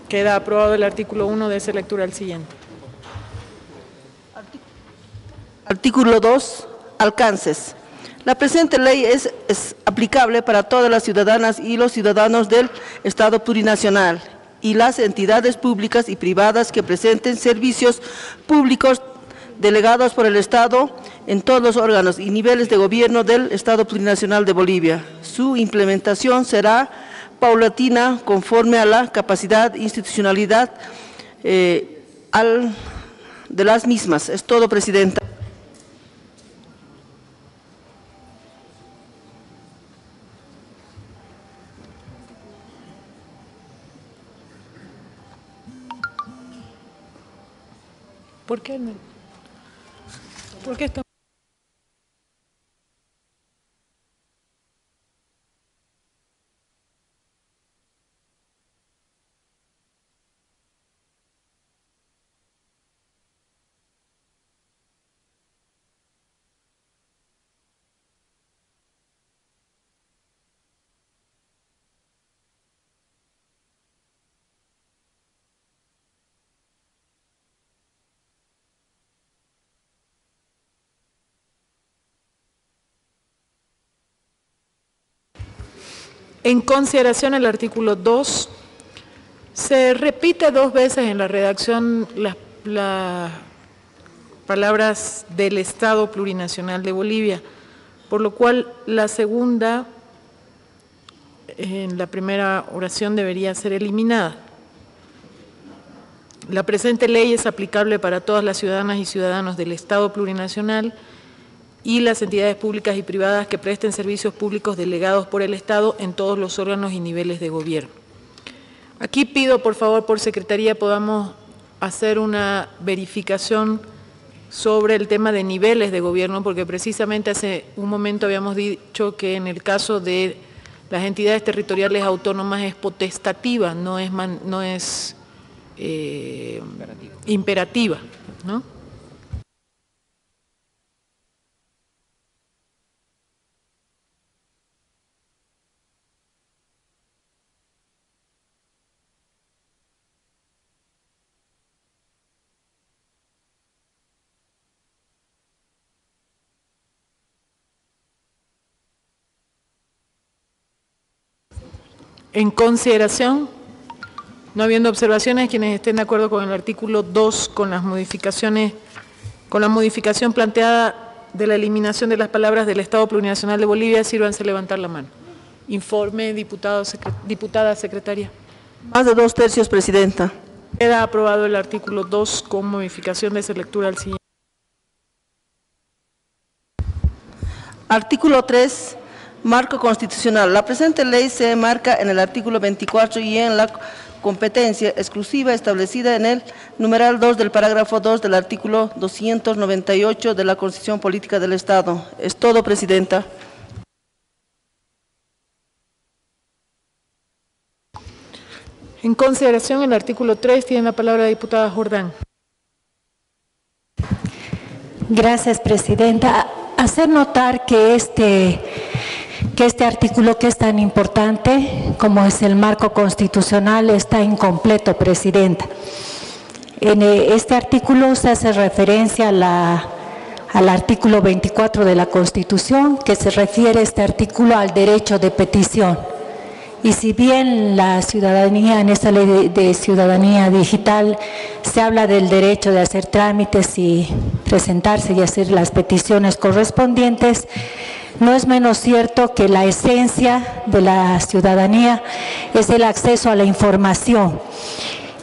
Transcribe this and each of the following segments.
Queda aprobado el artículo 1 de esa lectura al siguiente. Artículo 2. Alcances. La presente ley es aplicable para todas las ciudadanas y los ciudadanos del Estado plurinacional y las entidades públicas y privadas que presten servicios públicos delegados por el Estado en todos los órganos y niveles de gobierno del Estado plurinacional de Bolivia. Su implementación será paulatina conforme a la capacidad e institucionalidad de las mismas. Es todo, Presidenta. ¿Por qué no? ¿Por qué está? En consideración el artículo 2, se repite 2 veces en la redacción las palabras del Estado plurinacional de Bolivia, por lo cual la segunda, en la primera oración, debería ser eliminada. La presente ley es aplicable para todas las ciudadanas y ciudadanos del Estado plurinacional y las entidades públicas y privadas que presten servicios públicos delegados por el Estado en todos los órganos y niveles de gobierno. Aquí pido, por favor, por Secretaría, podamos hacer una verificación sobre el tema de niveles de gobierno, porque precisamente hace un momento habíamos dicho que en el caso de las entidades territoriales autónomas es potestativa, no es imperativa, ¿no? En consideración, no habiendo observaciones, quienes estén de acuerdo con el artículo 2, con las modificaciones, con la modificación planteada de la eliminación de las palabras del Estado plurinacional de Bolivia, sírvanse levantar la mano. Informe, diputada secretaria. Más de 2/3, Presidenta. Queda aprobado el artículo 2 con modificación de esa lectura al siguiente. Artículo 3. Marco constitucional. La presente ley se enmarca en el artículo 24 y en la competencia exclusiva establecida en el numeral 2 del parágrafo 2 del artículo 298 de la Constitución Política del Estado. Es todo, Presidenta. En consideración el artículo 3, tiene la palabra la diputada Jordán. Gracias, Presidenta. Hacer notar que este artículo, que es tan importante como es el marco constitucional, está incompleto, Presidenta. En este artículo se hace referencia al artículo 24 de la Constitución, que se refiere este artículo al derecho de petición. Y si bien la ciudadanía, en esta ley de ciudadanía digital, se habla del derecho de hacer trámites y presentarse y hacer las peticiones correspondientes, no es menos cierto que la esencia de la ciudadanía es el acceso a la información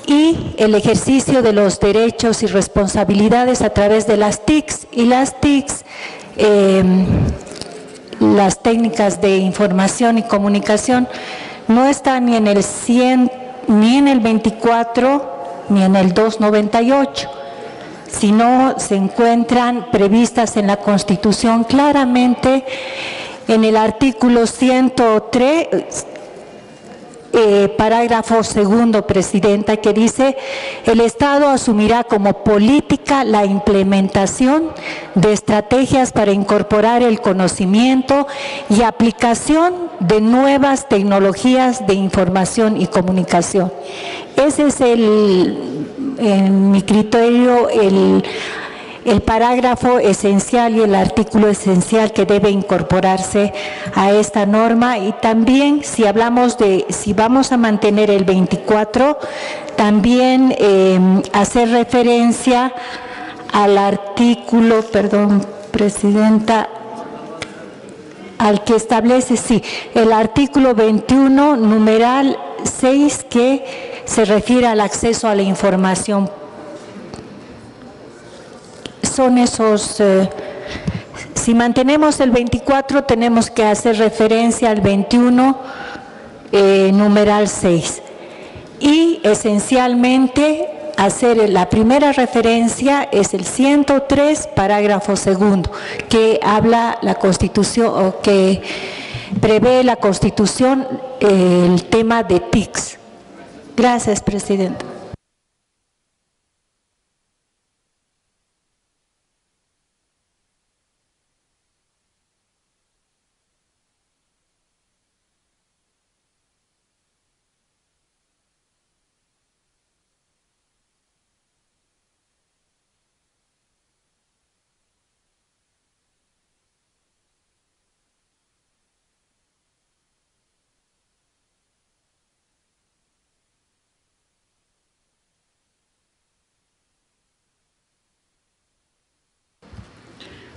y el ejercicio de los derechos y responsabilidades a través de las TICs. Y las TICs, las técnicas de información y comunicación, no están ni en el 100, ni en el 24, ni en el 298. Sino se encuentran previstas en la Constitución claramente en el artículo 103, parágrafo segundo, Presidenta, que dice: el Estado asumirá como política la implementación de estrategias para incorporar el conocimiento y aplicación de nuevas tecnologías de información y comunicación ese es en mi criterio, el parágrafo esencial y el artículo esencial que debe incorporarse a esta norma. Y también, si hablamos de, si vamos a mantener el 24, también hacer referencia al artículo, perdón, Presidenta, al que establece, sí, el artículo 21, numeral 6, que se refiere al acceso a la información. Son esos, si mantenemos el 24, tenemos que hacer referencia al 21, numeral 6. Y esencialmente hacer la primera referencia es el 103, parágrafo segundo, que habla la Constitución, o que prevé la Constitución el tema de TICs. Gracias, Presidenta.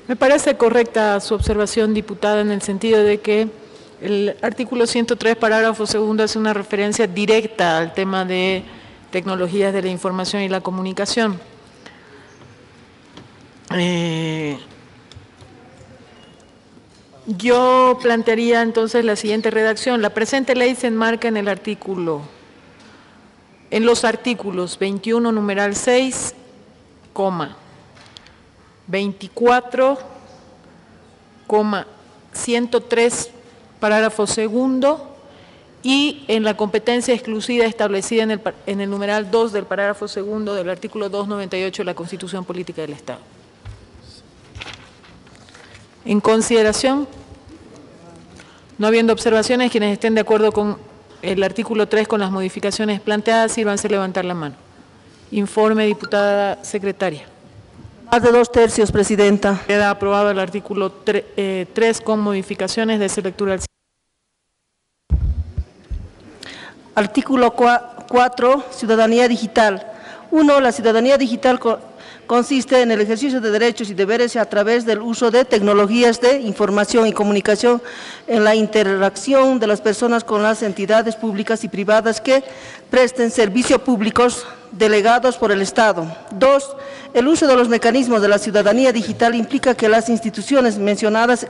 Me parece correcta su observación, diputada, en el sentido de que el artículo 103, parágrafo segundo, hace una referencia directa al tema de tecnologías de la información y la comunicación. Yo plantearía entonces la siguiente redacción. La presente ley se enmarca en los artículos 21, numeral 6, 24, 103, parágrafo segundo, y en la competencia exclusiva establecida en el numeral 2 del parágrafo segundo del artículo 298 de la Constitución Política del Estado. En consideración, no habiendo observaciones, quienes estén de acuerdo con el artículo 3 con las modificaciones planteadas, sírvanse levantar la mano. Informe, diputada secretaria. Más de 2/3, Presidenta. Queda aprobado el artículo 3 con modificaciones. De lectura al Artículo 4, ciudadanía digital. 1. La ciudadanía digital consiste en el ejercicio de derechos y deberes a través del uso de tecnologías de información y comunicación en la interacción de las personas con las entidades públicas y privadas que presten servicios públicos delegados por el Estado. 2. El uso de los mecanismos de la ciudadanía digital implica que las instituciones mencionadas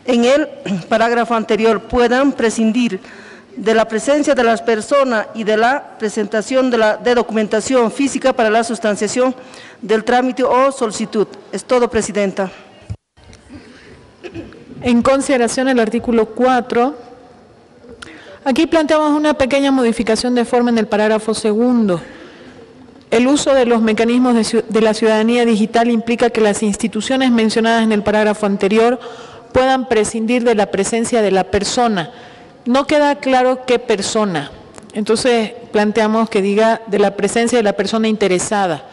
en el parágrafo anterior puedan prescindir de la presencia de las personas y de la presentación de documentación física para la sustanciación del trámite o solicitud. Es todo, Presidenta. En consideración el artículo 4, aquí planteamos una pequeña modificación de forma en el parágrafo segundo. El uso de los mecanismos de la ciudadanía digital implica que las instituciones mencionadas en el parágrafo anterior puedan prescindir de la presencia de la persona. No queda claro qué persona, entonces planteamos que diga de la presencia de la persona interesada,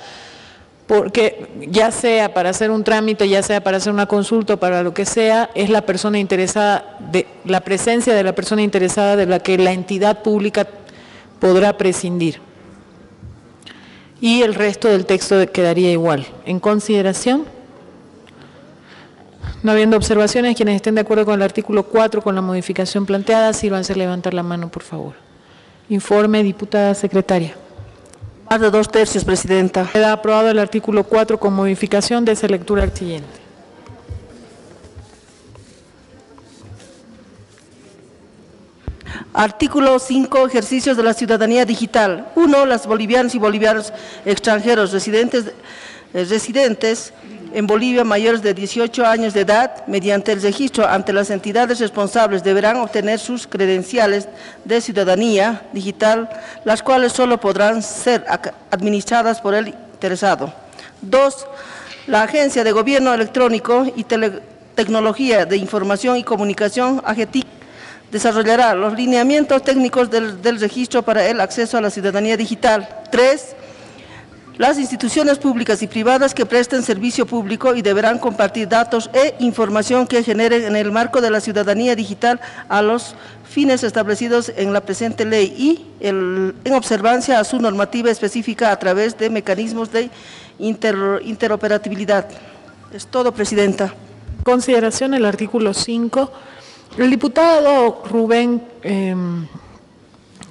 porque ya sea para hacer un trámite, ya sea para hacer una consulta, para lo que sea, es la persona interesada, la presencia de la persona interesada de la que la entidad pública podrá prescindir. Y el resto del texto quedaría igual. En consideración, no habiendo observaciones, quienes estén de acuerdo con el artículo 4 con la modificación planteada, sírvanse a levantar la mano, por favor. Informe, diputada secretaria. Más de 2/3, Presidenta. Queda aprobado el artículo 4 con modificación. De lectura al siguiente. Artículo 5. Ejercicios de la ciudadanía digital. 1. Las bolivianas y bolivianos extranjeros residentes en Bolivia mayores de 18 años de edad, mediante el registro ante las entidades responsables, deberán obtener sus credenciales de ciudadanía digital, las cuales solo podrán ser administradas por el interesado. 2. La Agencia de Gobierno Electrónico y Tecnología de Información y Comunicación, AGETIC, desarrollará los lineamientos técnicos del registro para el acceso a la ciudadanía digital. 3. Las instituciones públicas y privadas que presten servicio público y deberán compartir datos e información que generen en el marco de la ciudadanía digital a los fines establecidos en la presente ley y en observancia a su normativa específica a través de mecanismos de interoperabilidad. Es todo, Presidenta. Consideración el artículo 5. El diputado Rubén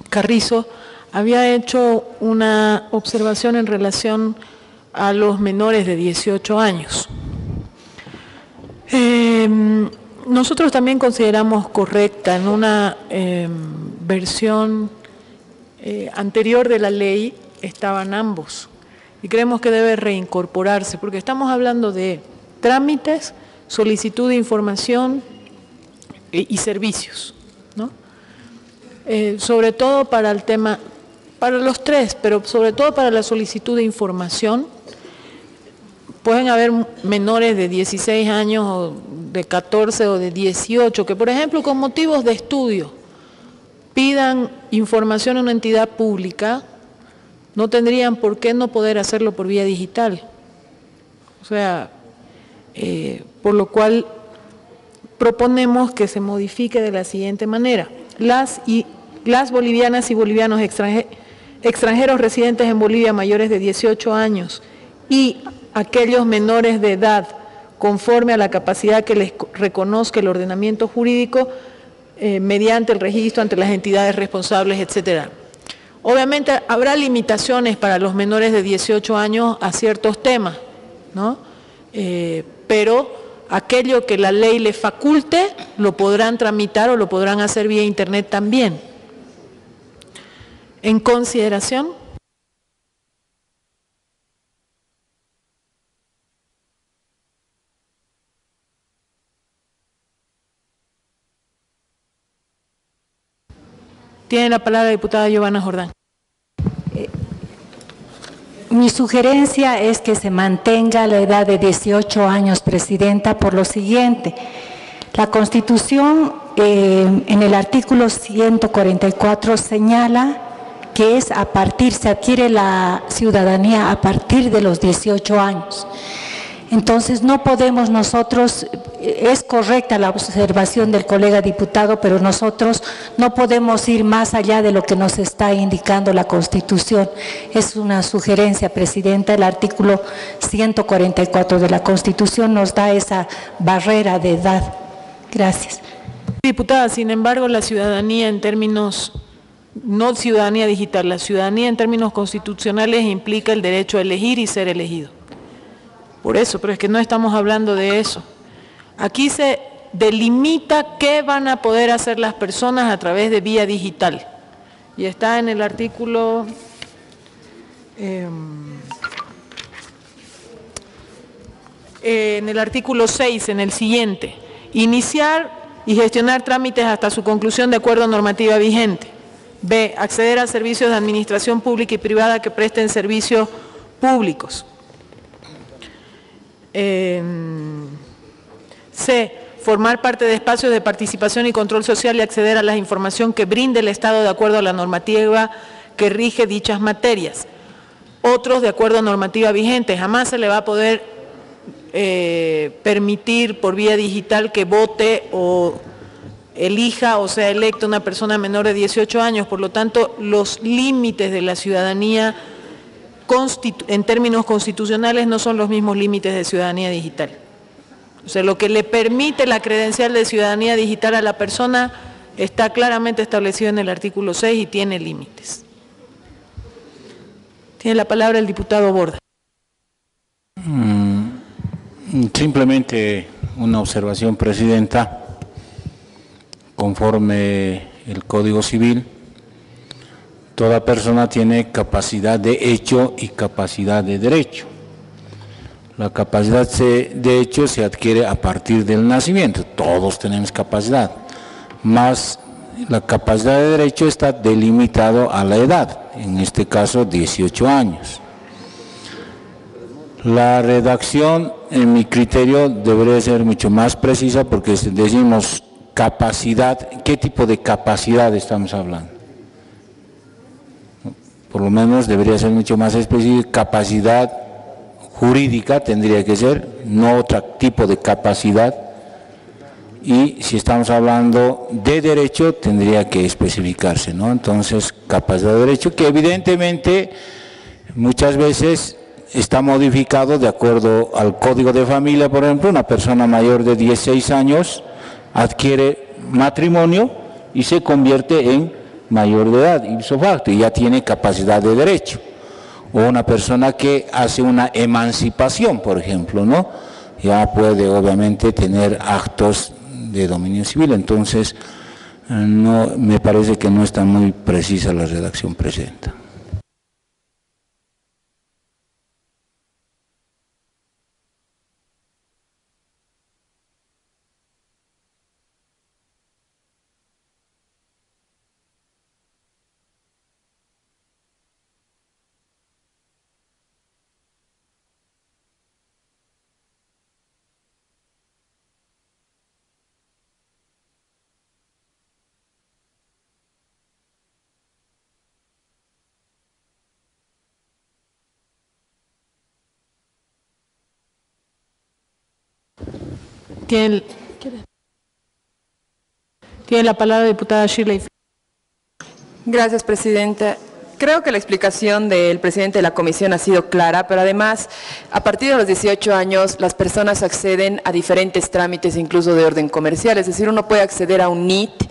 Carrizo había hecho una observación en relación a los menores de 18 años. Nosotros también consideramos correcta en una versión anterior de la ley estaban ambos y creemos que debe reincorporarse porque estamos hablando de trámites, solicitud de información y servicios, ¿no? Sobre todo para el tema, para los tres, pero sobre todo para la solicitud de información, pueden haber menores de 16 años o de 14 o de 18 que, por ejemplo, con motivos de estudio pidan información a una entidad pública, no tendrían por qué no poder hacerlo por vía digital. O sea, por lo cual proponemos que se modifique de la siguiente manera. Las bolivianas y bolivianos extranjeros residentes en Bolivia mayores de 18 años y aquellos menores de edad conforme a la capacidad que les reconozca el ordenamiento jurídico mediante el registro ante las entidades responsables, etcétera. Obviamente habrá limitaciones para los menores de 18 años a ciertos temas, ¿no? Pero aquello que la ley les faculte lo podrán tramitar o lo podrán hacer vía internet también. En consideración. Tiene la palabra la diputada Giovanna Jordán. Mi sugerencia es que se mantenga la edad de 18 años, Presidenta, por lo siguiente. La Constitución, en el artículo 144, señala que se adquiere la ciudadanía a partir de los 18 años. Entonces, no podemos nosotros, es correcta la observación del colega diputado, pero nosotros no podemos ir más allá de lo que nos está indicando la Constitución. Es una sugerencia, Presidenta, el artículo 144 de la Constitución nos da esa barrera de edad. Gracias. Diputada, sin embargo, la ciudadanía en términos, no ciudadanía digital, la ciudadanía en términos constitucionales implica el derecho a elegir y ser elegido. Por eso, pero es que no estamos hablando de eso. Aquí se delimita qué van a poder hacer las personas a través de vía digital. Y está en el artículo 6, en el siguiente. Iniciar y gestionar trámites hasta su conclusión de acuerdo a normativa vigente. B. Acceder a servicios de administración pública y privada que presten servicios públicos. C. Formar parte de espacios de participación y control social y acceder a la información que brinde el Estado de acuerdo a la normativa que rige dichas materias. Otros de acuerdo a normativa vigente. Jamás se le va a poder permitir por vía digital que vote o elija o sea electa una persona menor de 18 años. Por lo tanto, los límites de la ciudadanía en términos constitucionales no son los mismos límites de ciudadanía digital. O sea, lo que le permite la credencial de ciudadanía digital a la persona está claramente establecido en el artículo 6 y tiene límites. Tiene la palabra el diputado Borda. Simplemente una observación, Presidenta. Conforme el Código Civil, toda persona tiene capacidad de hecho y capacidad de derecho. La capacidad de hecho se adquiere a partir del nacimiento, todos tenemos capacidad, más la capacidad de derecho está delimitado a la edad, en este caso 18 años. La redacción, en mi criterio, debería ser mucho más precisa porque decimos capacidad, ¿qué tipo de capacidad estamos hablando? Por lo menos debería ser mucho más específico, capacidad jurídica tendría que ser, no otro tipo de capacidad. Y si estamos hablando de derecho, tendría que especificarse, ¿no? Entonces, capacidad de derecho, que evidentemente muchas veces está modificado de acuerdo al Código de Familia. Por ejemplo, una persona mayor de 16 años adquiere matrimonio y se convierte en mayor de edad, ipso facto, y ya tiene capacidad de derecho. O una persona que hace una emancipación, por ejemplo, ¿no? Ya puede obviamente tener actos de dominio civil. Entonces, no, me parece que no está muy precisa la redacción presente. Tiene la palabra la diputada Shirley. Gracias, presidenta. Creo que la explicación del presidente de la comisión ha sido clara, pero además, a partir de los 18 años, las personas acceden a diferentes trámites, incluso de orden comercial. Es decir, uno puede acceder a un NIT,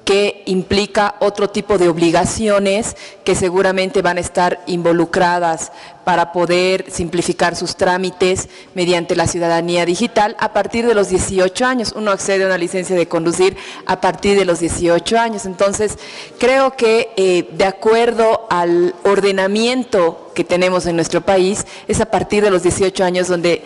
que implica otro tipo de obligaciones que seguramente van a estar involucradas para poder simplificar sus trámites mediante la ciudadanía digital a partir de los 18 años. Uno accede a una licencia de conducir a partir de los 18 años. Entonces, creo que de acuerdo al ordenamiento que tenemos en nuestro país, es a partir de los 18 años donde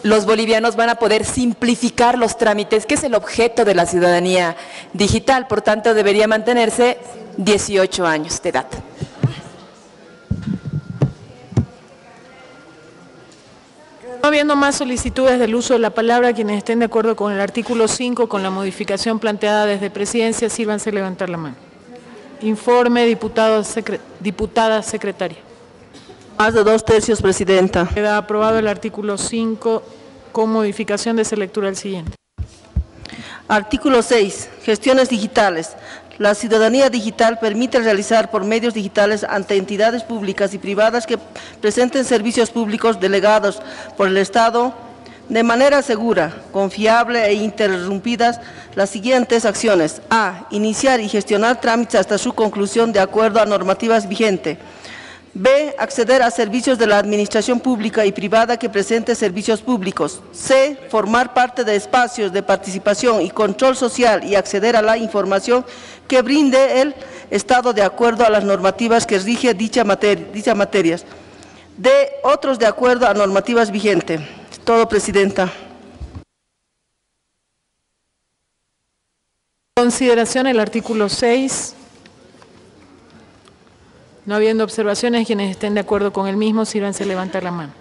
los bolivianos van a poder simplificar los trámites, que es el objeto de la ciudadanía digital. Por tanto, debería mantenerse 18 años de edad. No habiendo más solicitudes del uso de la palabra, quienes estén de acuerdo con el artículo 5, con la modificación planteada desde Presidencia, sírvanse a levantar la mano. Informe, diputada secretaria. Más de 2/3, presidenta. Queda aprobado el artículo 5 con modificación de lectura el siguiente. Artículo 6. Gestiones digitales. La ciudadanía digital permite realizar por medios digitales ante entidades públicas y privadas que presenten servicios públicos delegados por el Estado de manera segura, confiable e ininterrumpidas las siguientes acciones. A. Iniciar y gestionar trámites hasta su conclusión de acuerdo a normativas vigentes. B. Acceder a servicios de la administración pública y privada que presente servicios públicos. C. Formar parte de espacios de participación y control social y acceder a la información que brinde el Estado de acuerdo a las normativas que rige dichas materias. D. Otros de acuerdo a normativas vigentes. Todo, presidenta. Consideración el artículo 6. No habiendo observaciones, quienes estén de acuerdo con el mismo, sírvanse a levantar la mano.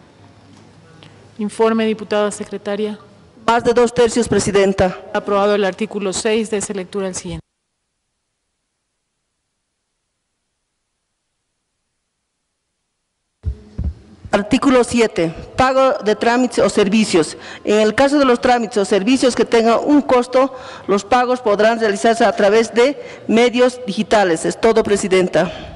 Informe, diputada secretaria. Más de 2/3, presidenta. Aprobado el artículo 6, de lectura el siguiente. Artículo 7. Pago de trámites o servicios. En el caso de los trámites o servicios que tengan un costo, los pagos podrán realizarse a través de medios digitales. Es todo, presidenta.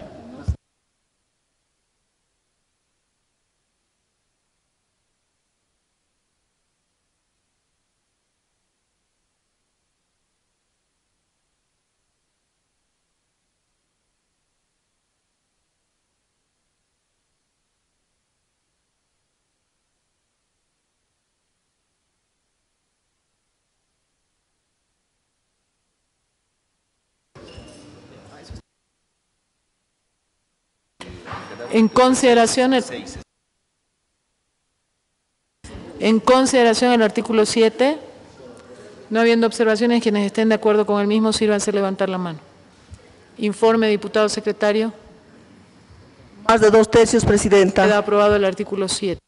En consideración el artículo 7, no habiendo observaciones, quienes estén de acuerdo con el mismo, sírvanse a levantar la mano. Informe, diputado secretario. Más de 2/3, presidenta. Queda aprobado el artículo 7.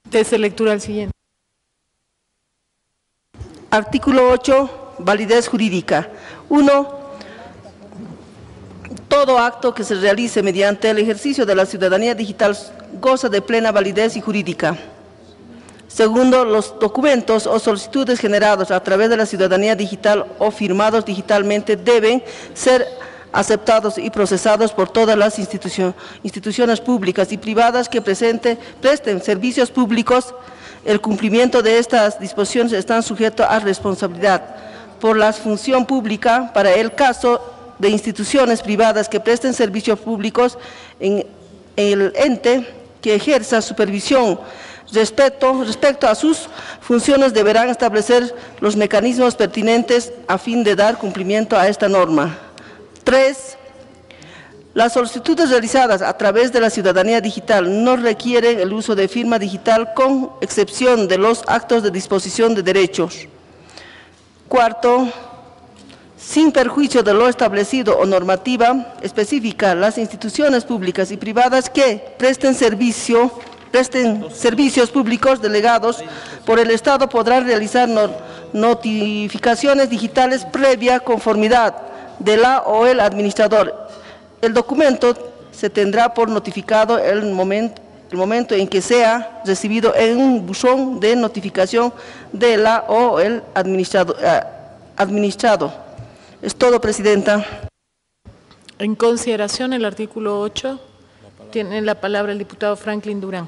Dese lectura al siguiente. Artículo 8, validez jurídica. 1. Todo acto que se realice mediante el ejercicio de la ciudadanía digital goza de plena validez y jurídica. Segundo, los documentos o solicitudes generados a través de la ciudadanía digital o firmados digitalmente deben ser aceptados y procesados por todas las instituciones públicas y privadas que presten servicios públicos. El cumplimiento de estas disposiciones está sujeto a responsabilidad por la función pública para el caso de instituciones privadas que presten servicios públicos en el ente que ejerza supervisión. Respecto a sus funciones, deberán establecer los mecanismos pertinentes a fin de dar cumplimiento a esta norma. 3. Las solicitudes realizadas a través de la ciudadanía digital no requieren el uso de firma digital, con excepción de los actos de disposición de derechos. Cuarto, sin perjuicio de lo establecido o normativa específica, las instituciones públicas y privadas que presten servicios públicos delegados por el Estado podrán realizar notificaciones digitales previa conformidad de la o el administrador. El documento se tendrá por notificado el momento en que sea recibido en un buzón de notificación de la o el administrado. Es todo, Presidenta. En consideración el artículo 8, tiene la palabra el diputado Franklin Durán.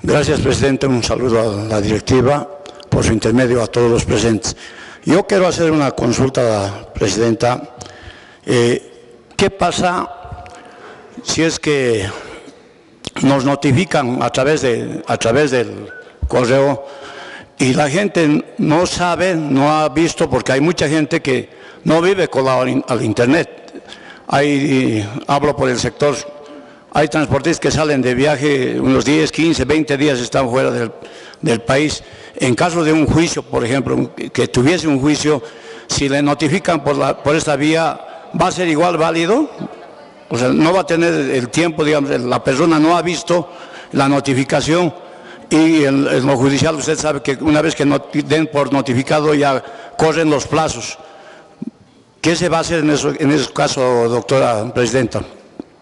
Gracias, Presidente. Un saludo a la directiva, por su intermedio a todos los presentes. Yo quiero hacer una consulta, Presidenta. ¿Qué pasa si es que nos notifican a través del correo y la gente no sabe, no ha visto, porque hay mucha gente que no vive colado al Internet? Hablo por el sector. Hay transportistas que salen de viaje unos 10, 15, 20 días, están fuera del país. En caso de un juicio, por ejemplo, que tuviese un juicio, si le notifican por esta vía, ¿va a ser igual válido? O sea, no va a tener el tiempo, digamos, la persona no ha visto la notificación, y en lo judicial usted sabe que una vez que den por notificado ya corren los plazos. ¿Qué se va a hacer en ese caso, doctora Presidenta?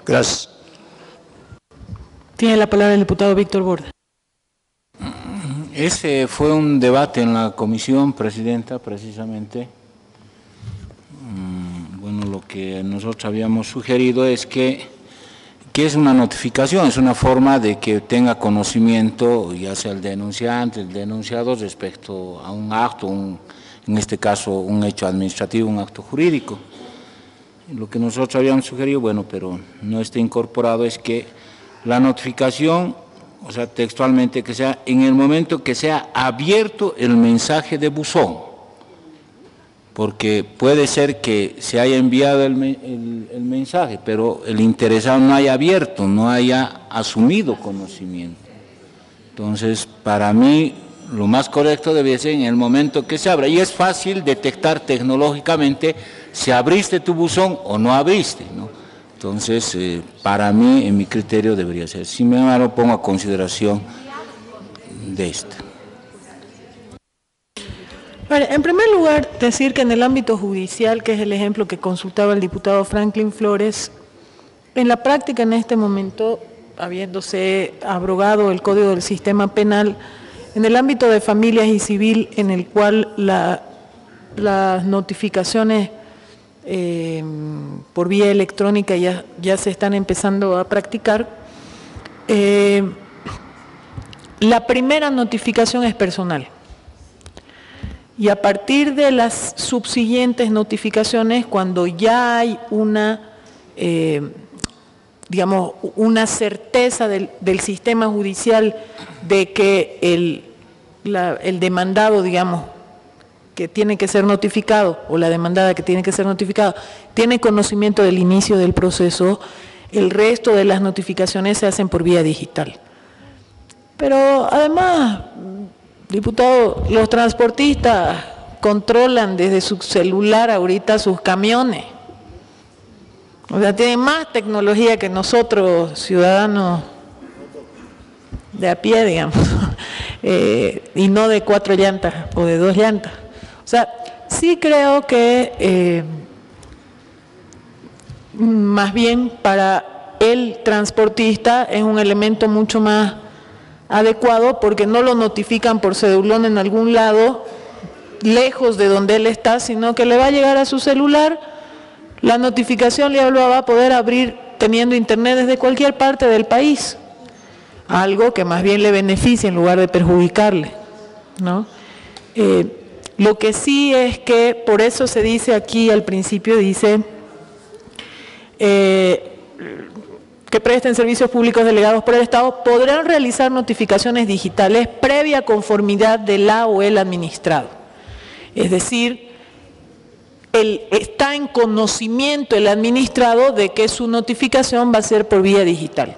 Gracias. Tiene la palabra el diputado Víctor Borda. Ese fue un debate en la comisión, Presidenta, precisamente. Bueno, lo que nosotros habíamos sugerido es que es una notificación, es una forma de que tenga conocimiento, ya sea el denunciante, el denunciado, respecto a un acto, en este caso un hecho administrativo, un acto jurídico. Lo que nosotros habíamos sugerido, bueno, pero no está incorporado, es que la notificación, o sea, textualmente, que sea en el momento que sea abierto el mensaje de buzón, porque puede ser que se haya enviado el mensaje, pero el interesado no haya abierto, no haya asumido conocimiento. Entonces, para mí, lo más correcto debe ser en el momento que se abra, y es fácil detectar tecnológicamente si abriste tu buzón o no abriste, ¿no? Entonces, para mí, en mi criterio, debería ser. Sin embargo, pongo a consideración de esto. Bueno, en primer lugar, decir que en el ámbito judicial, que es el ejemplo que consultaba el diputado Franklin Flores, en la práctica en este momento, habiéndose abrogado el Código del Sistema Penal, en el ámbito de familias y civil, en el cual las notificaciones por vía electrónica ya se están empezando a practicar, la primera notificación es personal. Y a partir de las subsiguientes notificaciones, cuando ya hay digamos, una certeza del sistema judicial de que el demandado, digamos, que tiene que ser notificado, o la demandada que tiene que ser notificada, tiene conocimiento del inicio del proceso, el resto de las notificaciones se hacen por vía digital. Pero además, diputado, los transportistas controlan desde su celular ahorita sus camiones. O sea, tienen más tecnología que nosotros, ciudadanos de a pie, digamos. y no de 4 llantas o de 2 llantas. O sea, sí creo que más bien para el transportista es un elemento mucho más adecuado porque no lo notifican por cedulón en algún lado, lejos de donde él está, sino que le va a llegar a su celular, la notificación le va a poder abrir teniendo internet desde cualquier parte del país, algo que más bien le beneficia en lugar de perjudicarle, ¿no? Lo que sí es que, por eso se dice aquí al principio, dice que presten servicios públicos delegados por el Estado, podrán realizar notificaciones digitales previa conformidad de la o el administrado. Es decir, está en conocimiento el administrado de que su notificación va a ser por vía digital.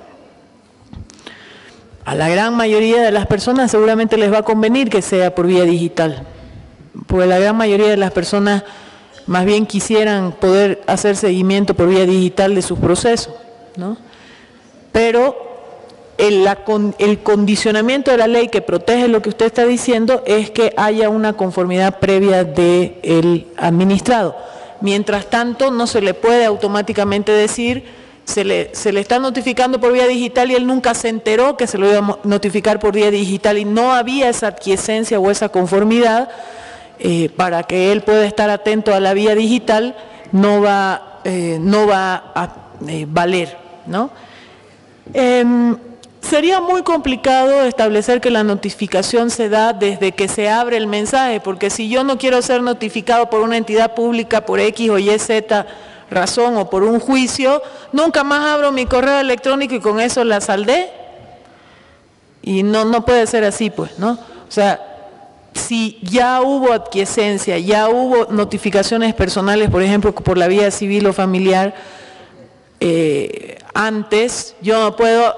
A la gran mayoría de las personas seguramente les va a convenir que sea por vía digital, porque la gran mayoría de las personas más bien quisieran poder hacer seguimiento por vía digital de sus procesos, ¿no? Pero el condicionamiento de la ley que protege lo que usted está diciendo es que haya una conformidad previa del administrado. Mientras tanto, no se le puede automáticamente decir, se le está notificando por vía digital y él nunca se enteró que se lo iba a notificar por vía digital y no había esa aquiescencia o esa conformidad, para que él pueda estar atento a la vía digital, no va a valer, ¿no? Sería muy complicado establecer que la notificación se da desde que se abre el mensaje, porque si yo no quiero ser notificado por una entidad pública por X o Y, Z razón o por un juicio, nunca más abro mi correo electrónico y con eso la saldé. Y no puede ser así, pues, ¿no? O sea, si ya hubo aquiescencia, ya hubo notificaciones personales, por ejemplo, por la vía civil o familiar, antes yo no puedo,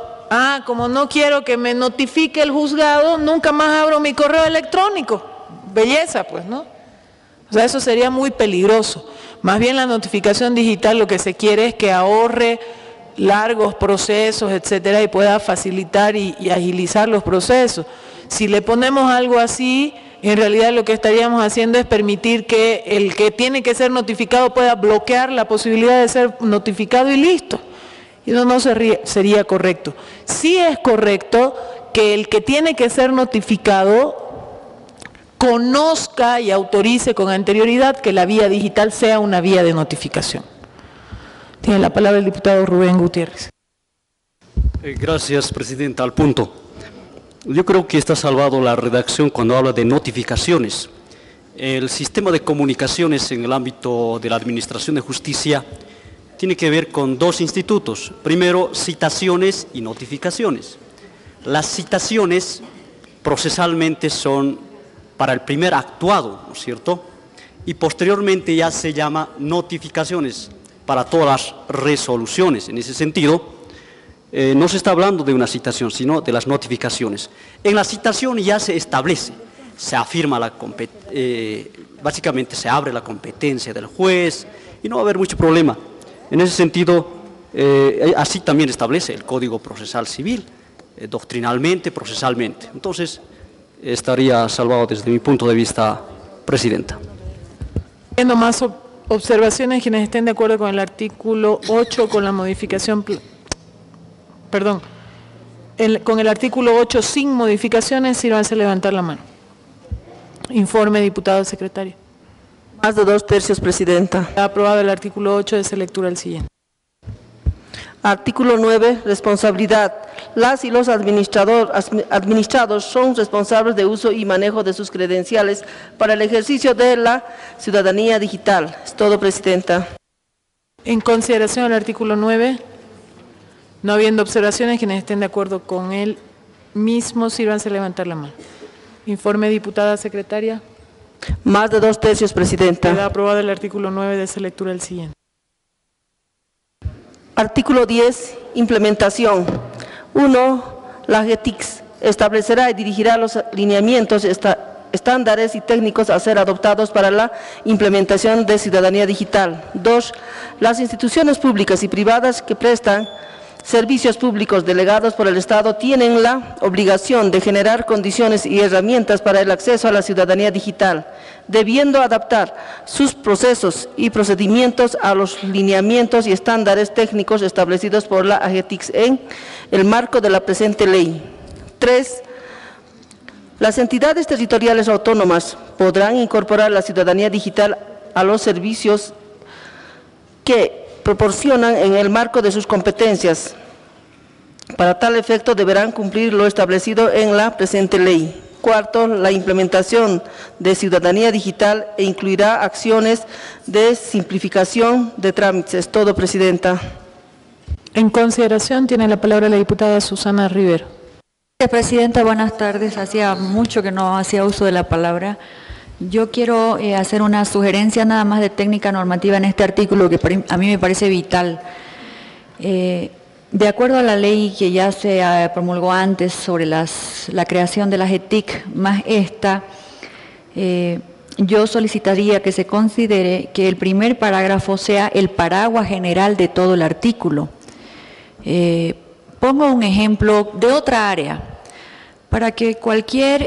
como no quiero que me notifique el juzgado, nunca más abro mi correo electrónico. Belleza, pues, ¿no? O sea, eso sería muy peligroso. Más bien la notificación digital lo que se quiere es que ahorre largos procesos, etcétera, y pueda facilitar y agilizar los procesos. Si le ponemos algo así, en realidad lo que estaríamos haciendo es permitir que el que tiene que ser notificado pueda bloquear la posibilidad de ser notificado y listo. Y no sería correcto. Sí es correcto que el que tiene que ser notificado conozca y autorice con anterioridad que la vía digital sea una vía de notificación. Tiene la palabra el diputado Rubén Gutiérrez. Gracias, Presidenta. Al punto. Yo creo que está salvado la redacción cuando habla de notificaciones. El sistema de comunicaciones en el ámbito de la Administración de Justicia tiene que ver con dos institutos. Primero, citaciones y notificaciones. Las citaciones procesalmente son para el primer actuado, ¿no es cierto? Y posteriormente ya se llama notificaciones para todas las resoluciones. En ese sentido, no se está hablando de una citación, sino de las notificaciones. En la citación ya se establece, se afirma básicamente se abre la competencia del juez y no va a haber mucho problema. En ese sentido, así también establece el Código Procesal Civil, doctrinalmente, procesalmente. Entonces, estaría salvado desde mi punto de vista, Presidenta. Viendo más observaciones, quienes estén de acuerdo con el artículo 8, con la modificación, perdón, con el artículo 8 sin modificaciones, sírvanse a levantar la mano. Informe, diputado secretario. Más de 2/3, Presidenta. Aprobado el artículo 8, de lectura al siguiente. Artículo 9, responsabilidad. Las y los administrados son responsables de uso y manejo de sus credenciales para el ejercicio de la ciudadanía digital. Es todo, Presidenta. En consideración del artículo 9, no habiendo observaciones, quienes estén de acuerdo con él mismo, sírvanse a levantar la mano. Informe, diputada secretaria. Más de 2/3, Presidenta. Queda aprobado el artículo 9, de lectura al siguiente. Artículo 10, implementación. 1. La GETIX establecerá y dirigirá los lineamientos, estándares y técnicos a ser adoptados para la implementación de ciudadanía digital. 2. Las instituciones públicas y privadas que prestan servicios públicos delegados por el Estado tienen la obligación de generar condiciones y herramientas para el acceso a la ciudadanía digital, debiendo adaptar sus procesos y procedimientos a los lineamientos y estándares técnicos establecidos por la AGETIC en el marco de la presente ley. 3. Las entidades territoriales autónomas podrán incorporar la ciudadanía digital a los servicios que proporcionan en el marco de sus competencias. Para tal efecto deberán cumplir lo establecido en la presente ley. 4. La implementación de ciudadanía digital incluirá acciones de simplificación de trámites. Es todo, Presidenta. En consideración tiene la palabra la diputada Susana Rivero. Gracias, Presidenta. Buenas tardes. Hacía mucho que no hacía uso de la palabra. Yo quiero hacer una sugerencia nada más de técnica normativa en este artículo que a mí me parece vital. De acuerdo a la ley que ya se promulgó antes sobre la creación de la AGETIC, más esta, yo solicitaría que se considere que el primer parágrafo sea el paraguas general de todo el artículo. Pongo un ejemplo de otra área. Para que cualquier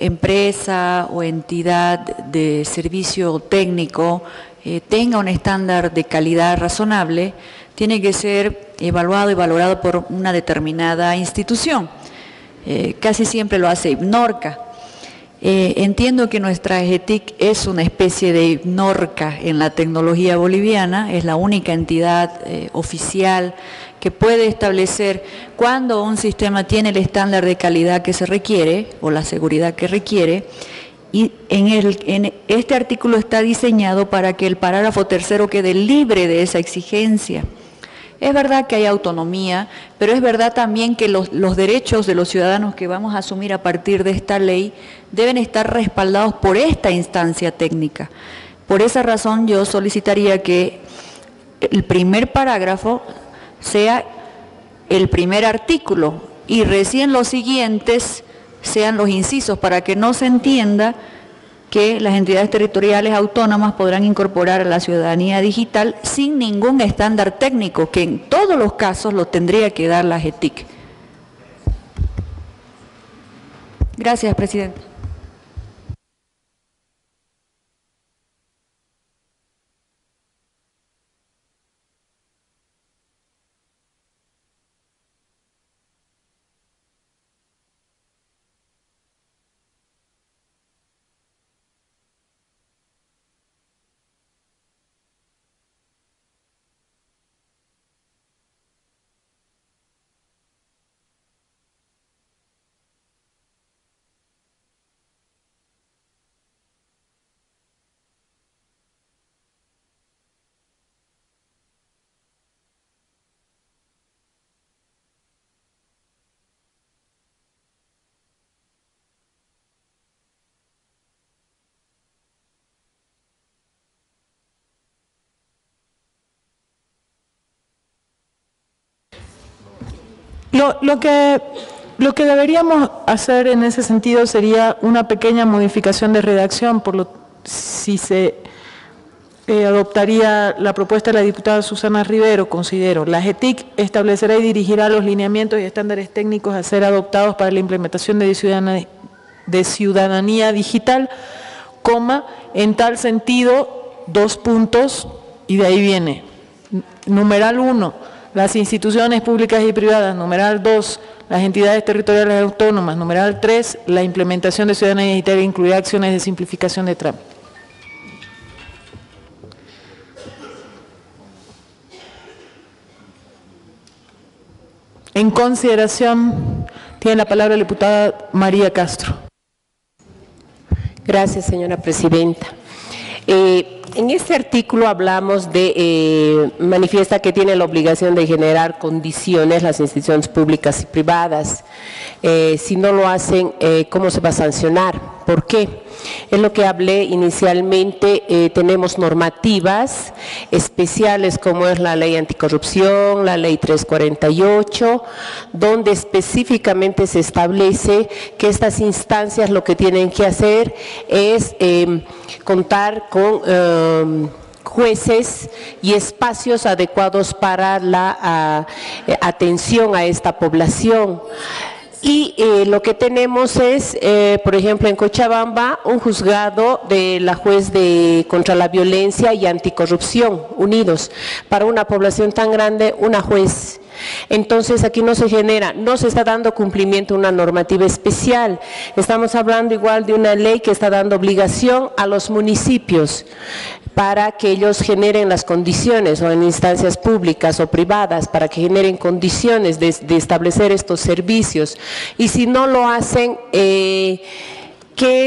empresa o entidad de servicio técnico tenga un estándar de calidad razonable, tiene que ser evaluado y valorado por una determinada institución. Casi siempre lo hace IPNORCA. Entiendo que nuestra AGETIC es una especie de IPNORCA en la tecnología boliviana, es la única entidad oficial que puede establecer cuándo un sistema tiene el estándar de calidad que se requiere o la seguridad que requiere, y en este artículo está diseñado para que el parágrafo tercero quede libre de esa exigencia. Es verdad que hay autonomía, pero es verdad también que los derechos de los ciudadanos que vamos a asumir a partir de esta ley deben estar respaldados por esta instancia técnica. Por esa razón yo solicitaría que el primer parágrafo sea el primer artículo y recién los siguientes sean los incisos, para que no se entienda que las entidades territoriales autónomas podrán incorporar a la ciudadanía digital sin ningún estándar técnico, que en todos los casos lo tendría que dar la AGETIC. Gracias, Presidenta. Lo que deberíamos hacer en ese sentido sería una pequeña modificación de redacción, si se adoptaría la propuesta de la diputada Susana Rivero, considero. La AGETIC establecerá y dirigirá los lineamientos y estándares técnicos a ser adoptados para la implementación de ciudadanía digital, en tal sentido, 2 puntos, y de ahí viene. Numeral 1. Las instituciones públicas y privadas. Numeral 2, las entidades territoriales autónomas. Numeral 3, la implementación de ciudadanía digital incluirá acciones de simplificación de trámite. En consideración, tiene la palabra la diputada María Castro. Gracias, señora Presidenta. En este artículo hablamos de, manifiesta que tiene la obligación de generar condiciones las instituciones públicas y privadas. Si no lo hacen, ¿cómo se va a sancionar? ¿Por qué? Es lo que hablé inicialmente, tenemos normativas especiales como es la ley anticorrupción, la ley 348, donde específicamente se establece que estas instancias lo que tienen que hacer es contar con jueces y espacios adecuados para la atención a esta población. Y lo que tenemos es, por ejemplo, en Cochabamba, un juzgado de la juez contra la violencia y anticorrupción, unidos. Para una población tan grande, una juez. Entonces aquí no se está dando cumplimiento a una normativa especial. Estamos hablando igual de una ley que está dando obligación a los municipios para que ellos generen las condiciones, o en instancias públicas o privadas, para que generen condiciones de establecer estos servicios. Y si no lo hacen, ¿qué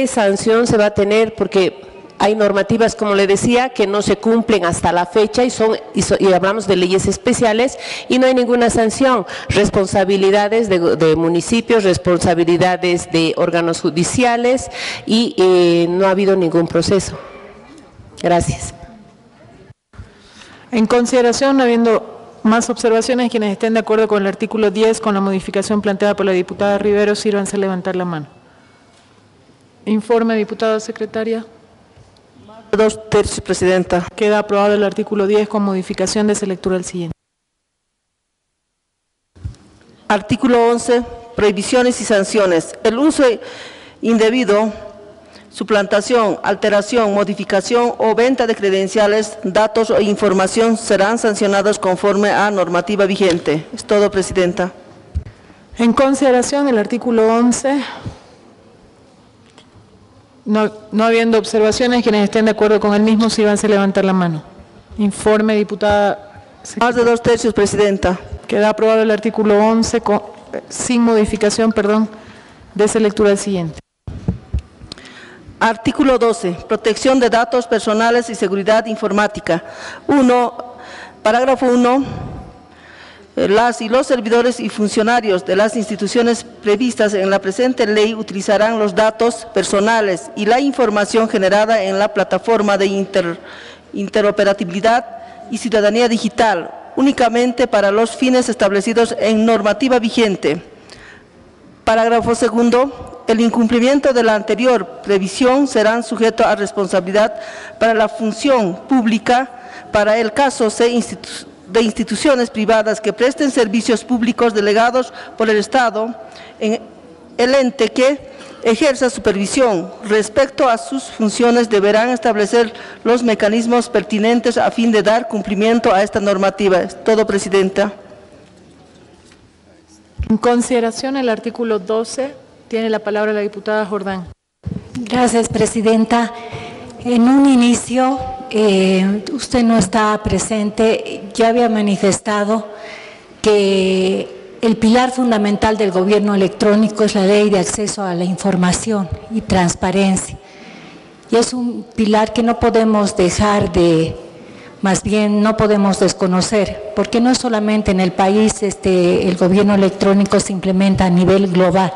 sanción se va a tener? Porque hay normativas, como le decía, que no se cumplen hasta la fecha y hablamos de leyes especiales y no hay ninguna sanción. Responsabilidades de municipios, responsabilidades de órganos judiciales y no ha habido ningún proceso. Gracias. En consideración, habiendo más observaciones, quienes estén de acuerdo con el artículo 10, con la modificación planteada por la diputada Rivero, sírvanse a levantar la mano. Informe, diputada secretaria. 2/3, Presidenta. Queda aprobado el artículo 10 con modificación de lectura al siguiente. Artículo 11. Prohibiciones y sanciones. El uso indebido, suplantación, alteración, modificación o venta de credenciales, datos o información serán sancionados conforme a normativa vigente. Es todo, Presidenta. En consideración el artículo 11, no habiendo observaciones, quienes estén de acuerdo con el mismo, sírvanse a levantar la mano. Informe, diputada. Más de 2/3, Presidenta. Queda aprobado el artículo 11 sin modificación, de lectura al siguiente. Artículo 12. Protección de datos personales y seguridad informática. 1. Parágrafo 1. Las y los servidores y funcionarios de las instituciones previstas en la presente ley utilizarán los datos personales y la información generada en la plataforma de interoperabilidad y ciudadanía digital únicamente para los fines establecidos en normativa vigente. Parágrafo 2. El incumplimiento de la anterior previsión será sujeto a responsabilidad para la función pública para el caso de instituciones privadas que presten servicios públicos delegados por el Estado en el ente que ejerza supervisión. Respecto a sus funciones, deberán establecer los mecanismos pertinentes a fin de dar cumplimiento a esta normativa. Es todo, Presidenta. En consideración el artículo 12. Tiene la palabra la diputada Jordán. Gracias, Presidenta. En un inicio, usted no estaba presente, ya había manifestado que el pilar fundamental del gobierno electrónico es la ley de acceso a la información y transparencia. Y es un pilar que no podemos dejar más bien no podemos desconocer, porque no solamente en el país el gobierno electrónico se implementa a nivel global.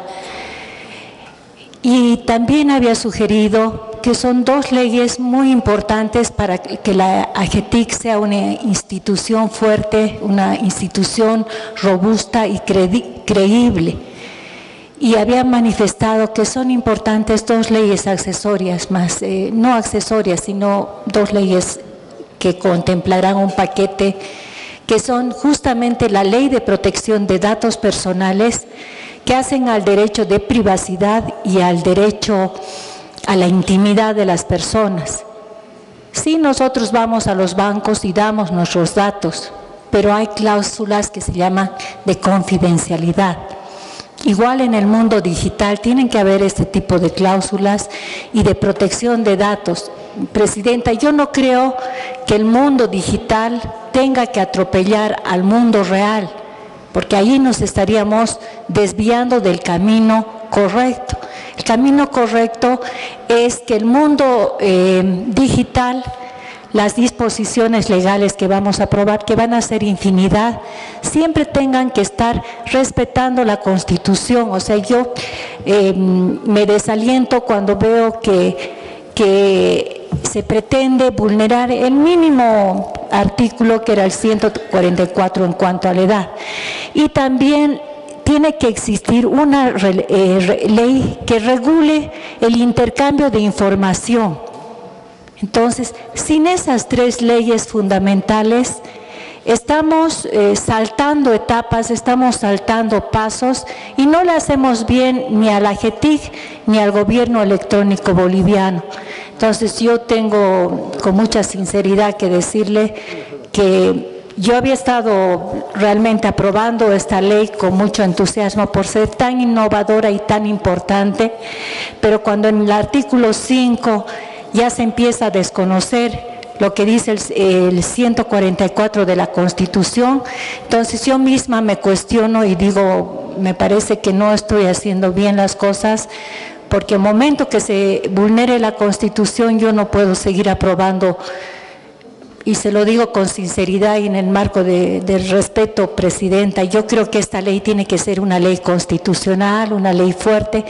Y también había sugerido que son dos leyes muy importantes para que la AGETIC sea una institución fuerte, una institución robusta y creíble. Y había manifestado que son importantes dos leyes accesorias no accesorias, sino dos leyes que contemplarán un paquete, que son justamente la Ley de Protección de Datos Personales, que hacen al derecho de privacidad y al derecho a la intimidad de las personas. Sí, nosotros vamos a los bancos y damos nuestros datos, pero hay cláusulas que se llaman de confidencialidad. Igual en el mundo digital tienen que haber este tipo de cláusulas y de protección de datos. Presidenta, yo no creo que el mundo digital tenga que atropellar al mundo real, porque ahí nos estaríamos desviando del camino correcto. El camino correcto es que el mundo digital, las disposiciones legales que vamos a aprobar, que van a ser infinidad, siempre tengan que estar respetando la Constitución. O sea, yo me desaliento cuando veo que se pretende vulnerar el mínimo artículo que era el 144 en cuanto a la edad. Y también tiene que existir una ley que regule el intercambio de información Entonces, sin esas tres leyes fundamentales, estamos saltando etapas, estamos saltando pasos y no le hacemos bien ni a la AGETIC ni al gobierno electrónico boliviano. Entonces yo tengo con mucha sinceridad que decirle que yo había estado realmente aprobando esta ley con mucho entusiasmo por ser tan innovadora y tan importante, pero cuando en el artículo 5 ya se empieza a desconocer lo que dice el 144 de la Constitución, entonces yo misma me cuestiono y digo, me parece que no estoy haciendo bien las cosas, porque el momento que se vulnere la Constitución yo no puedo seguir aprobando, y se lo digo con sinceridad y en el marco del respeto, Presidenta. Yo creo que esta ley tiene que ser una ley constitucional, una ley fuerte,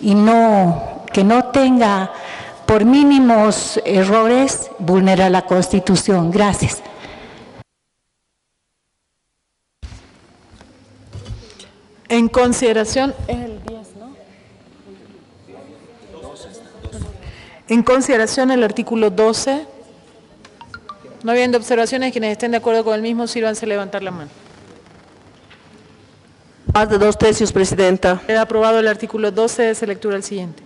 y que no tenga por mínimos errores vulnerar la Constitución. Gracias. En consideración, es el 10, ¿no? En consideración el artículo 12. No habiendo observaciones, quienes estén de acuerdo con el mismo, sírvanse a levantar la mano. Más de 2/3, Presidenta. Queda aprobado el artículo 12, de lectura al siguiente.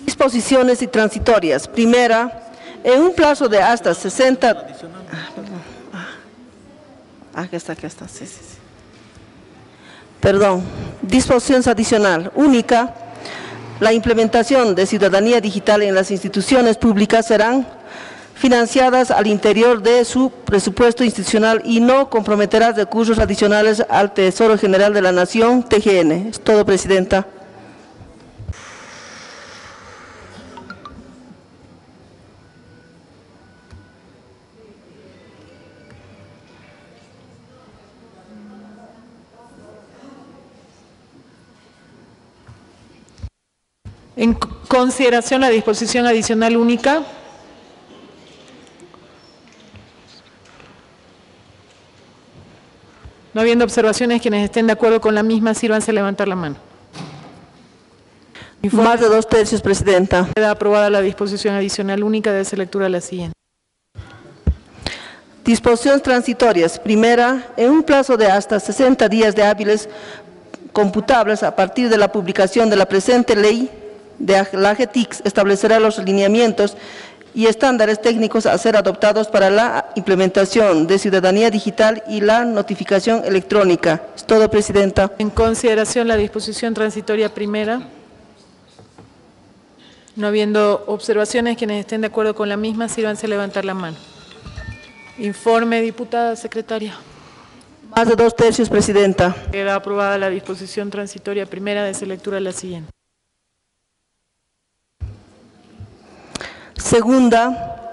Disposiciones y transitorias. Primera, en un plazo de hasta 60... Aquí está, sí. Perdón. Disposición adicional. Única. La implementación de ciudadanía digital en las instituciones públicas serán financiadas al interior de su presupuesto institucional y no comprometerá recursos adicionales al Tesoro General de la Nación, TGN. Es todo, Presidenta. En consideración la disposición adicional única. No habiendo observaciones, quienes estén de acuerdo con la misma, sírvanse a levantar la mano. Más de 2/3, Presidenta. Queda aprobada la disposición adicional única, de esa lectura la siguiente. Disposiciones transitorias. Primera, en un plazo de hasta 60 días de hábiles computables a partir de la publicación de la presente ley, de la AGETIC establecerá los lineamientos y estándares técnicos a ser adoptados para la implementación de ciudadanía digital y la notificación electrónica. Es todo, Presidenta. En consideración la disposición transitoria primera. No habiendo observaciones, quienes estén de acuerdo con la misma, sírvanse a levantar la mano. Informe, diputada secretaria. Más de 2/3, Presidenta. Queda aprobada la disposición transitoria primera, de esa lectura la siguiente. Segunda,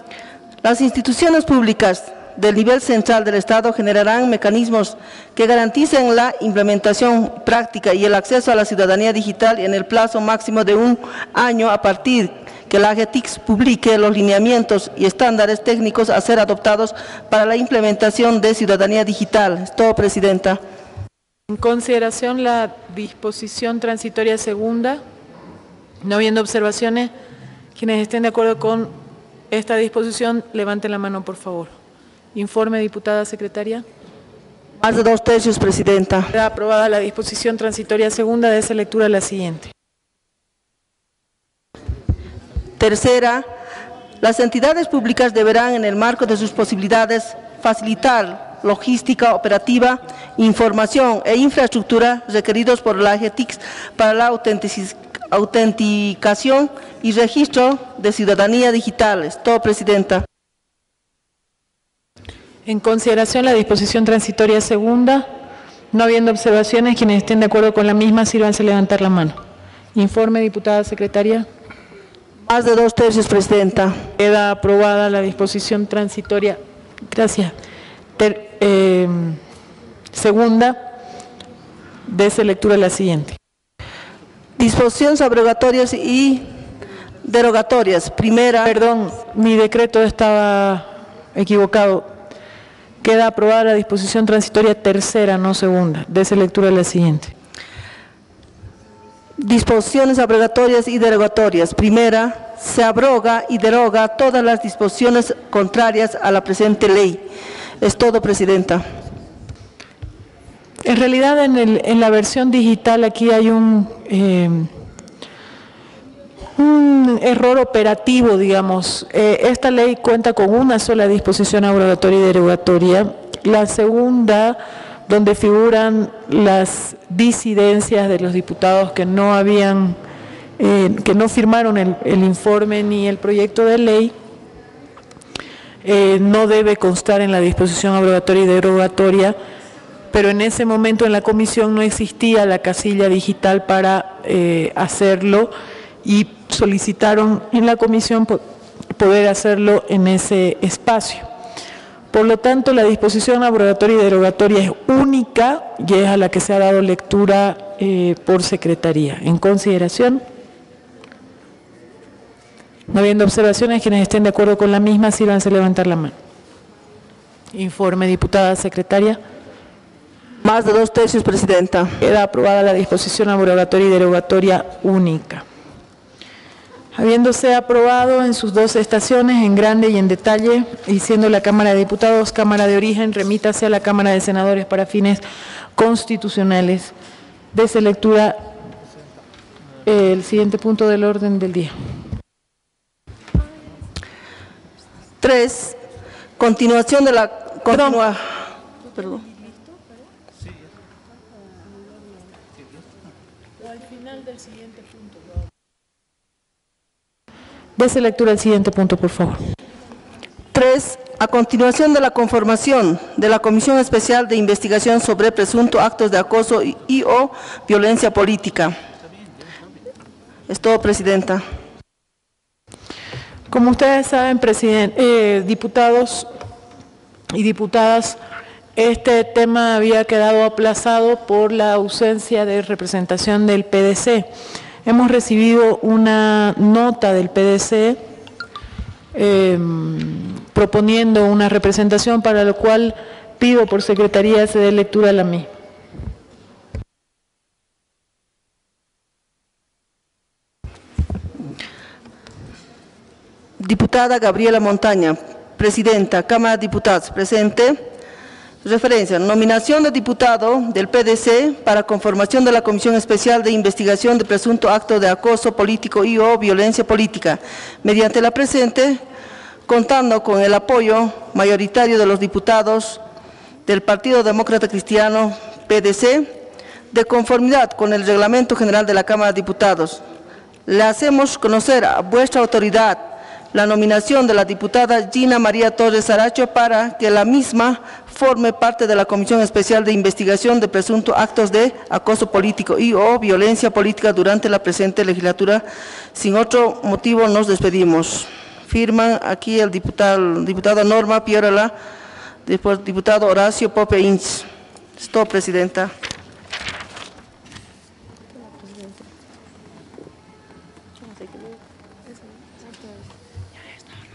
las instituciones públicas del nivel central del Estado generarán mecanismos que garanticen la implementación práctica y el acceso a la ciudadanía digital en el plazo máximo de 1 año a partir que la AGETIC publique los lineamientos y estándares técnicos a ser adoptados para la implementación de ciudadanía digital. Es todo, Presidenta. En consideración la disposición transitoria segunda. No habiendo observaciones, quienes estén de acuerdo con esta disposición, levanten la mano, por favor. Informe, diputada secretaria. Más de 2/3, Presidenta. Queda aprobada la disposición transitoria segunda, de esa lectura la siguiente. Tercera, las entidades públicas deberán, en el marco de sus posibilidades, facilitar logística operativa, información e infraestructura requeridos por la AGETIC para la autenticación y registro de ciudadanía digital. Es todo, Presidenta. En consideración la disposición transitoria segunda, no habiendo observaciones, quienes estén de acuerdo con la misma, sírvanse a levantar la mano. Informe, diputada secretaria. Más de 2/3, Presidenta. Queda aprobada la disposición transitoria. Gracias. Segunda, de esa lectura la siguiente. Disposiciones abrogatorias y derogatorias. Primera. Perdón, mi decreto estaba equivocado. Queda aprobada la disposición transitoria tercera, no segunda. De esa lectura la siguiente. Disposiciones abrogatorias y derogatorias. Primera, se abroga y deroga todas las disposiciones contrarias a la presente ley. Es todo, Presidenta. En realidad, en la versión digital aquí hay un error operativo, digamos. Esta ley cuenta con una sola disposición abrogatoria y derogatoria. La segunda, donde figuran las disidencias de los diputados que no habían, que no firmaron el informe ni el proyecto de ley, no debe constar en la disposición abrogatoria y derogatoria, pero en ese momento en la comisión no existía la casilla digital para hacerlo y solicitaron en la comisión poder hacerlo en ese espacio. Por lo tanto, la disposición abrogatoria y derogatoria es única y es a la que se ha dado lectura por Secretaría. ¿En consideración? No habiendo observaciones, quienes estén de acuerdo con la misma, sírvanse a levantar la mano. Informe, diputada secretaria. Más de 2/3, Presidenta. Queda aprobada la disposición abrogatoria y derogatoria única. Habiéndose aprobado en sus dos estaciones, en grande y en detalle, y siendo la Cámara de Diputados Cámara de origen, remítase a la Cámara de Senadores para fines constitucionales. Dese lectura el siguiente punto del orden del día. 3. Continuación de la... Perdón. Dese lectura al siguiente punto, por favor. 3. A continuación de la conformación de la Comisión Especial de Investigación sobre presunto actos de acoso y o violencia política. Es todo, Presidenta. Como ustedes saben, diputados y diputadas, este tema había quedado aplazado por la ausencia de representación del PDC. Hemos recibido una nota del PDC proponiendo una representación, para lo cual pido por Secretaría se dé lectura a la misma. Diputada Gabriela Montaña, Presidenta, Cámara de Diputados, presente. Referencia, nominación de diputado del PDC para conformación de la Comisión Especial de Investigación de presunto acto de acoso político y o violencia política. Mediante la presente, contando con el apoyo mayoritario de los diputados del Partido Demócrata Cristiano, PDC, de conformidad con el Reglamento General de la Cámara de Diputados, le hacemos conocer a vuestra autoridad la nominación de la diputada Gina María Torres Saracho para que la misma forme parte de la Comisión Especial de Investigación de presuntos actos de acoso político y o violencia política durante la presente legislatura. Sin otro motivo nos despedimos. Firman aquí el diputado Norma Pierola, después diputado Horacio Pope Inch. Esto, Presidenta.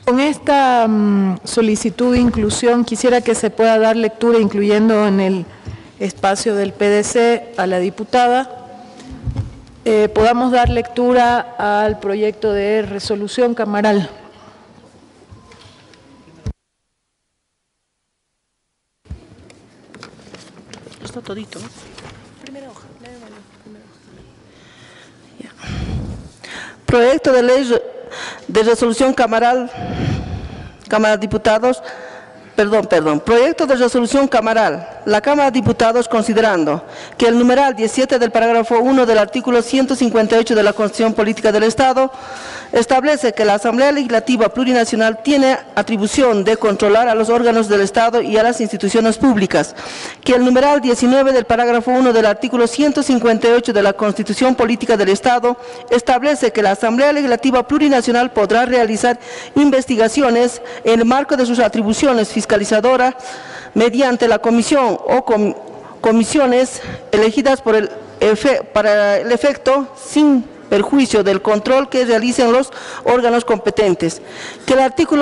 Con esta solicitud de inclusión quisiera que se pueda dar lectura, incluyendo en el espacio del PDC a la diputada, podamos dar lectura al proyecto de resolución camaral. Está todito, ¿no? Primera hoja. Ya. Proyecto de ley de resolución camaral, Cámara de Diputados, proyecto de resolución camaral. La Cámara de Diputados, considerando que el numeral 17 del parágrafo 1 del artículo 158 de la Constitución Política del Estado establece que la Asamblea Legislativa Plurinacional tiene atribución de controlar a los órganos del Estado y a las instituciones públicas, que el numeral 19 del parágrafo 1 del artículo 158 de la Constitución Política del Estado establece que la Asamblea Legislativa Plurinacional podrá realizar investigaciones en el marco de sus atribuciones fiscalizadoras mediante la comisión o comisiones elegidas para el efecto sin perjuicio del control que realicen los órganos competentes. Que el artículo